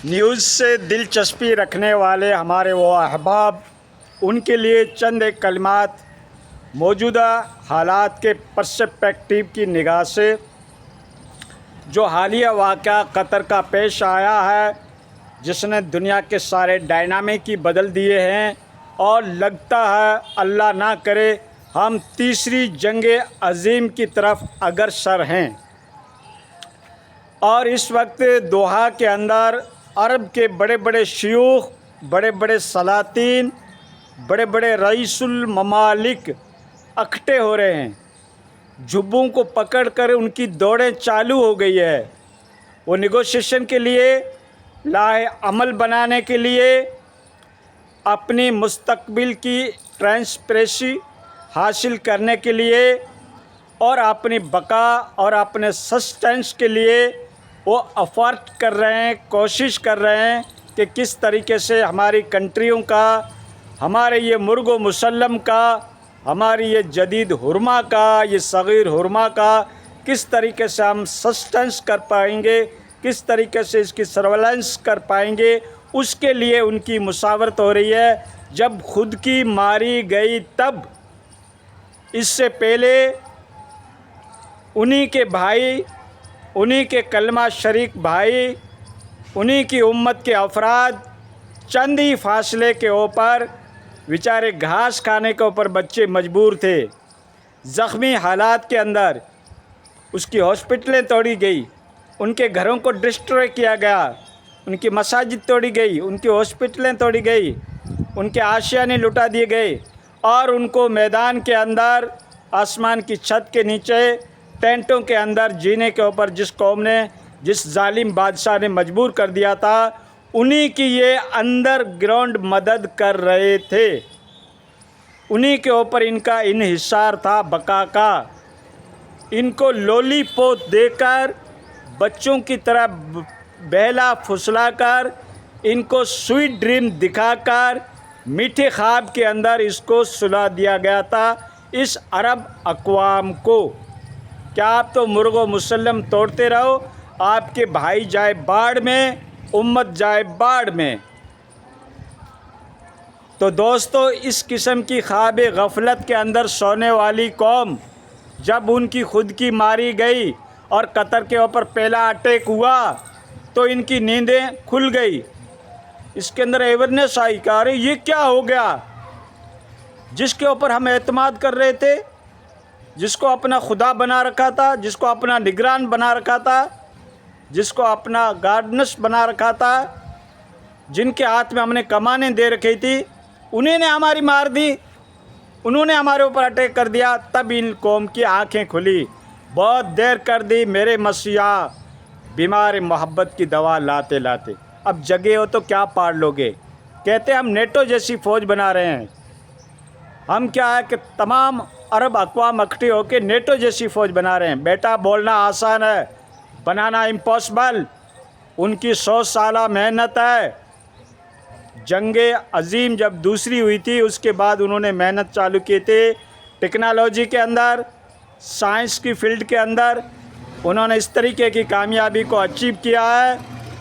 News से दिलचस्पी रखने वाले हमारे वो अहबाब, उनके लिए चंद एक कलिमात मौजूदा हालात के पर्सपेक्टिव की निगाह से जो हालिया वाक़या कतर का पेश आया है, जिसने दुनिया के सारे डायनामिक ही बदल दिए हैं और लगता है अल्लाह ना करे हम तीसरी जंग अज़ीम की तरफ अग्रसर हैं। और इस वक्त दोहा के अंदर अरब के बड़े बड़े शयूख, बड़े बड़े सलातीन, बड़े बड़े रईसुल ममालिक इकट्ठे हो रहे हैं। जुब्बों को पकड़ कर उनकी दौड़ें चालू हो गई है। वो निगोशिएशन के लिए, लाए अमल बनाने के लिए, अपनी मुस्तकबिल की ट्रांसपेरेंसी हासिल करने के लिए और अपनी बका और अपने सस्टेंस के लिए वो एफर्ट कर रहे हैं, कोशिश कर रहे हैं कि किस तरीके से हमारी कंट्रियों का, हमारे ये मुर्गो मुसल्लम का, हमारी ये जदीद हुरमा का, ये सग़ीर हुरमा का किस तरीके से हम सस्टेंस कर पाएंगे, किस तरीके से इसकी सर्वेलेंस कर पाएंगे, उसके लिए उनकी मुशावरत हो रही है। जब खुद की मारी गई तब इससे पहले उन्हीं के भाई, उन्हीं के कलमा शरीक भाई, उन्हीं की उम्मत के अफराद चंद ही फासले के ऊपर बेचारे घास खाने के ऊपर बच्चे मजबूर थे। ज़ख्मी हालात के अंदर उसकी हॉस्पिटलें तोड़ी गई, उनके घरों को डिस्ट्रॉय किया गया, उनकी मसाजिद तोड़ी गई, उनकी हॉस्पिटलें तोड़ी गई, उनके आशियाने लुटा दिए गए और उनको मैदान के अंदर, आसमान की छत के नीचे, टेंटों के अंदर जीने के ऊपर जिस कौम ने, जिस जालिम बादशाह ने मजबूर कर दिया था, उन्हीं की ये अंडरग्राउंड मदद कर रहे थे। उन्हीं के ऊपर इनका इन्हिसार था बका का। इनको लॉलीपॉप देकर, बच्चों की तरह बहला फुसलाकर, इनको स्वीट ड्रीम दिखाकर मीठे ख्वाब के अंदर इसको सुला दिया गया था इस अरब अक़वाम को। क्या आप तो मुर्गो मुसल्लम तोड़ते रहो, आपके भाई जाए बाढ़ में, उम्मत जाए बाढ़ में। तो दोस्तों, इस किस्म की ख्वाब गफलत के अंदर सोने वाली कौम, जब उनकी खुद की मारी गई और कतर के ऊपर पहला अटैक हुआ तो इनकी नींदें खुल गई। इसके अंदर अवेयरनेस आई कि अरे ये क्या हो गया। जिसके ऊपर हम एतमाद कर रहे थे, जिसको अपना खुदा बना रखा था, जिसको अपना निगरान बना रखा था, जिसको अपना गार्डनेस बना रखा था, जिनके हाथ में हमने कमानें दे रखी थी, उन्हीं ने हमारी मार दी, उन्होंने हमारे ऊपर अटैक कर दिया। तब इन कौम की आंखें खुली। बहुत देर कर दी मेरे मसीहा, बीमार मोहब्बत की दवा लाते लाते। अब जगे हो तो क्या पार लोगे। कहते हम नेटो जैसी फ़ौज बना रहे हैं। हम क्या है कि तमाम अरब अक़वाम इकट्ठे होकर नेटो जैसी फ़ौज बना रहे हैं। बेटा, बोलना आसान है, बनाना इम्पॉसिबल। उनकी 100 साला मेहनत है। जंगे अज़ीम जब दूसरी हुई थी, उसके बाद उन्होंने मेहनत चालू की थी। टेक्नोलॉजी के अंदर, साइंस की फील्ड के अंदर उन्होंने इस तरीके की कामयाबी को अचीव किया है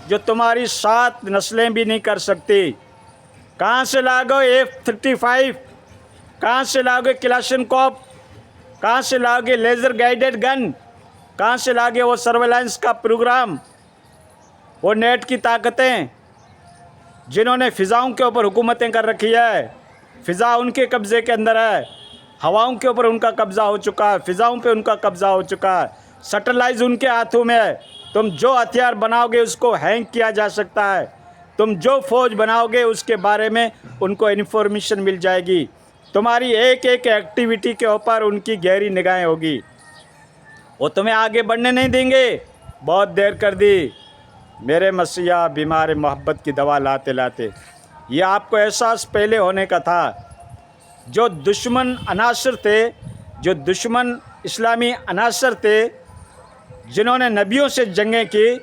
जो तुम्हारी 7 नस्लें भी नहीं कर सकती। कहाँ से लाओगे F-35, कहाँ से लाओगे क्लाशनकोव, कहाँ से लाओगे लेज़र गाइडेड गन, कहाँ से लाओगे वो सर्वेलेंस का प्रोग्राम, वो नेट की ताकतें, जिन्होंने फ़िज़ाओं के ऊपर हुकूमतें कर रखी है। फ़िज़ा उनके कब्ज़े के अंदर है, हवाओं के ऊपर उनका कब्ज़ा हो चुका है, फ़िज़ाओं पे उनका कब्ज़ा हो चुका है, सैटेलाइट उनके हाथों में है। तुम जो हथियार बनाओगे उसको हैंग किया जा सकता है। तुम जो फ़ौज बनाओगे उसके बारे में उनको इन्फॉर्मेशन मिल जाएगी। तुम्हारी एक एक एक्टिविटी के ऊपर उनकी गहरी निगाहें होगी। वो तुम्हें आगे बढ़ने नहीं देंगे। बहुत देर कर दी मेरे मसीहा, बीमार मोहब्बत की दवा लाते लाते। ये आपको एहसास पहले होने का था। जो दुश्मन अनासर थे, जो दुश्मन इस्लामी अनासर थे, जिन्होंने नबियों से जंगें की,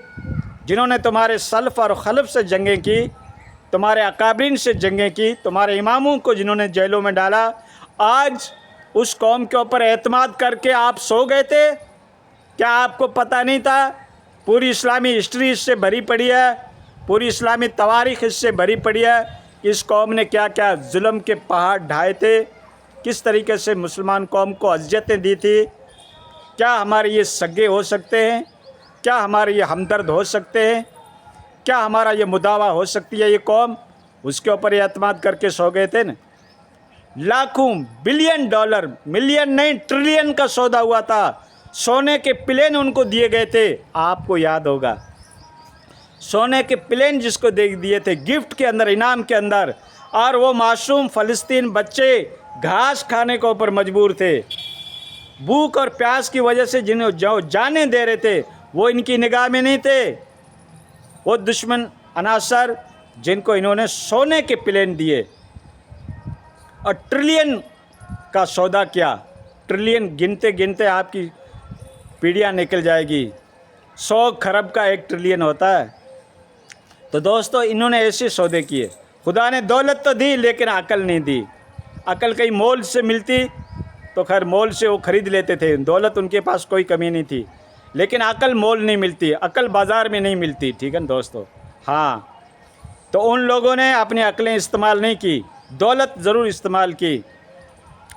जिन्होंने तुम्हारे सल्फ़ और खल्फ़ से जंगें की, तुम्हारे अकाबरीन से जंगें की, तुम्हारे इमामों को जिन्होंने जेलों में डाला, आज उस कौम के ऊपर एतमाद करके आप सो गए थे। क्या आपको पता नहीं था पूरी इस्लामी हिस्ट्री इससे भरी पड़ी है। पूरी इस्लामी तवारीख़ इससे भरी पड़ी है। इस कौम ने क्या क्या जुल्म के पहाड़ ढाए थे, किस तरीके से मुसलमान कौम को अज़ियतें दी थी। क्या हमारे ये सगे हो सकते हैं? क्या हमारे ये हमदर्द हो सकते हैं? क्या हमारा ये मुदावा हो सकती है ये कौम? उसके ऊपर ये एतमाद करके सो गए थे ना। लाखों बिलियन डॉलर, मिलियन नहीं ट्रिलियन का सौदा हुआ था। सोने के प्लेन उनको दिए गए थे, आपको याद होगा। सोने के प्लेन जिसको दे दिए थे गिफ्ट के अंदर, इनाम के अंदर, और वो मासूम फ़लस्तीन बच्चे घास खाने के ऊपर मजबूर थे। भूख और प्यास की वजह से जिन्हें जो जाने दे रहे थे वो इनकी निगाह में नहीं थे। वो दुश्मन अनासर जिनको इन्होंने सोने के प्लेन दिए और ट्रिलियन का सौदा किया। ट्रिलियन गिनते गिनते आपकी पीढ़ियाँ निकल जाएगी। 100 खरब का 1 ट्रिलियन होता है। तो दोस्तों, इन्होंने ऐसे सौदे किए। खुदा ने दौलत तो दी लेकिन अकल नहीं दी। अकल कहीं मोल से मिलती तो खैर मोल से वो ख़रीद लेते थे, दौलत उनके पास कोई कमी नहीं थी। लेकिन अकल मोल नहीं मिलती, अकल बाज़ार में नहीं मिलती। ठीक है ना दोस्तों? हाँ, तो उन लोगों ने अपनी अकलें इस्तेमाल नहीं की, दौलत ज़रूर इस्तेमाल की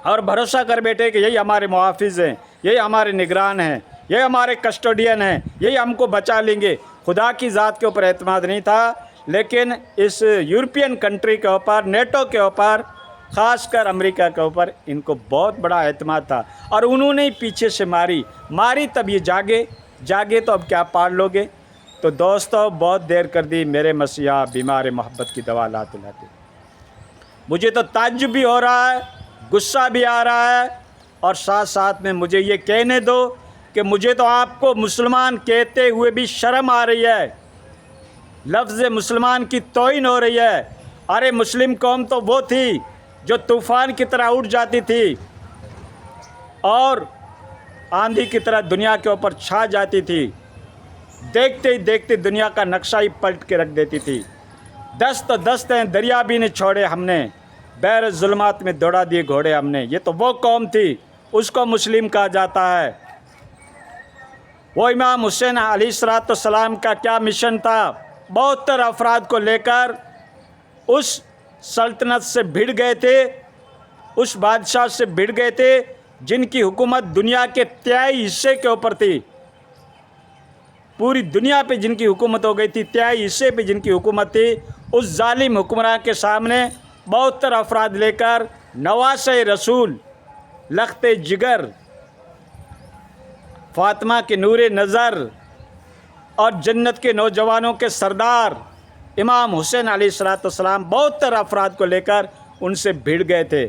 और भरोसा कर बैठे कि यही हमारे मुहाफ़िज़ हैं, यही हमारे निगरान हैं, यही हमारे कस्टोडियन हैं, यही हमको बचा लेंगे। खुदा की ज़ात के ऊपर एतमाद नहीं था। लेकिन इस यूरोपियन कंट्री के ऊपर, नेटो के ऊपर, ख़ासकर अमेरिका के ऊपर इनको बहुत बड़ा एतमाद था और उन्होंने ही पीछे से मारी तब ये जागे तो अब क्या पार लोगे। तो दोस्तों, बहुत देर कर दी मेरे मसीहा बीमार मोहब्बत की दवा लाते लाते। मुझे तो ताज्जुब भी हो रहा है, गुस्सा भी आ रहा है और साथ साथ में मुझे ये कहने दो कि मुझे तो आपको मुसलमान कहते हुए भी शर्म आ रही है। लफ्ज़ मुसलमान की तौहीन हो रही है। अरे मुस्लिम कौम तो वो थी जो तूफ़ान की तरह उठ जाती थी और आंधी की तरह दुनिया के ऊपर छा जाती थी। देखते ही देखते दुनिया का नक्शा ही पलट के रख देती थी। दस्त हैं दरिया भी नहीं छोड़े हमने, बैर जुल्मात में दौड़ा दिए घोड़े हमने। ये तो वो कौम थी, उसको मुस्लिम कहा जाता है। वो इमाम हुसैन अलैहिस्सलाम का क्या मिशन था? 72 अफराद को लेकर उस सल्तनत से भिड़ गए थे, उस बादशाह से भिड़ गए थे जिनकी हुकूमत दुनिया के 3 हिस्से के ऊपर थी। पूरी दुनिया पे जिनकी हुकूमत हो गई थी, 3 हिस्से पे जिनकी हुकूमत थी, उस जालिम हुक्मरान के सामने 72 अफराद लेकर नवासे रसूल, लख्ते जिगर, फातिमा के नूरे नज़र और जन्नत के नौजवानों के सरदार इमाम हुसैन अलैहिस्सलाम 72 अफराद को लेकर उनसे भिड़ गए थे।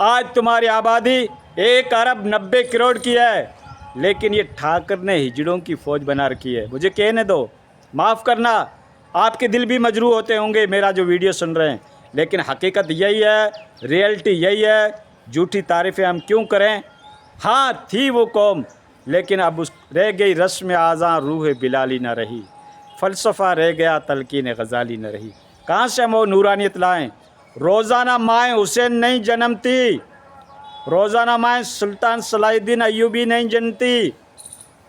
आज तुम्हारी आबादी 1 अरब 90 करोड़ की है, लेकिन ये ठाकर ने हिजड़ों की फ़ौज बना रखी है। मुझे कहने दो, माफ़ करना, आपके दिल भी मजरूह होते होंगे मेरा जो वीडियो सुन रहे हैं, लेकिन हकीकत यही है, रियलिटी यही है। झूठी तारीफ़ें हम क्यों करें? हाँ, थी वो कौम, लेकिन अब उस रह गई रस्म आज़ा, रूह बिलाली न रही, फ़लसफ़ा रह गया, तलकीन गज़ाली न रही। कहाँ से हम वो नूरानियत लाएँ? रोज़ाना माएँ हुसैन नहीं जन्मती, रोज़ाना माएँ सुल्तान सलाहुद्दीन अय्यूबी नहीं जनती।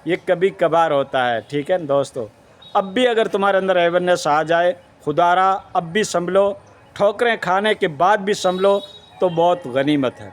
ये कभी कभार होता है। ठीक है दोस्तों? अब भी अगर तुम्हारे अंदर अवेयरनेस आ जाए, खुदारा अब भी संभलो, ठोकरें खाने के बाद भी संभलो तो बहुत गनीमत है।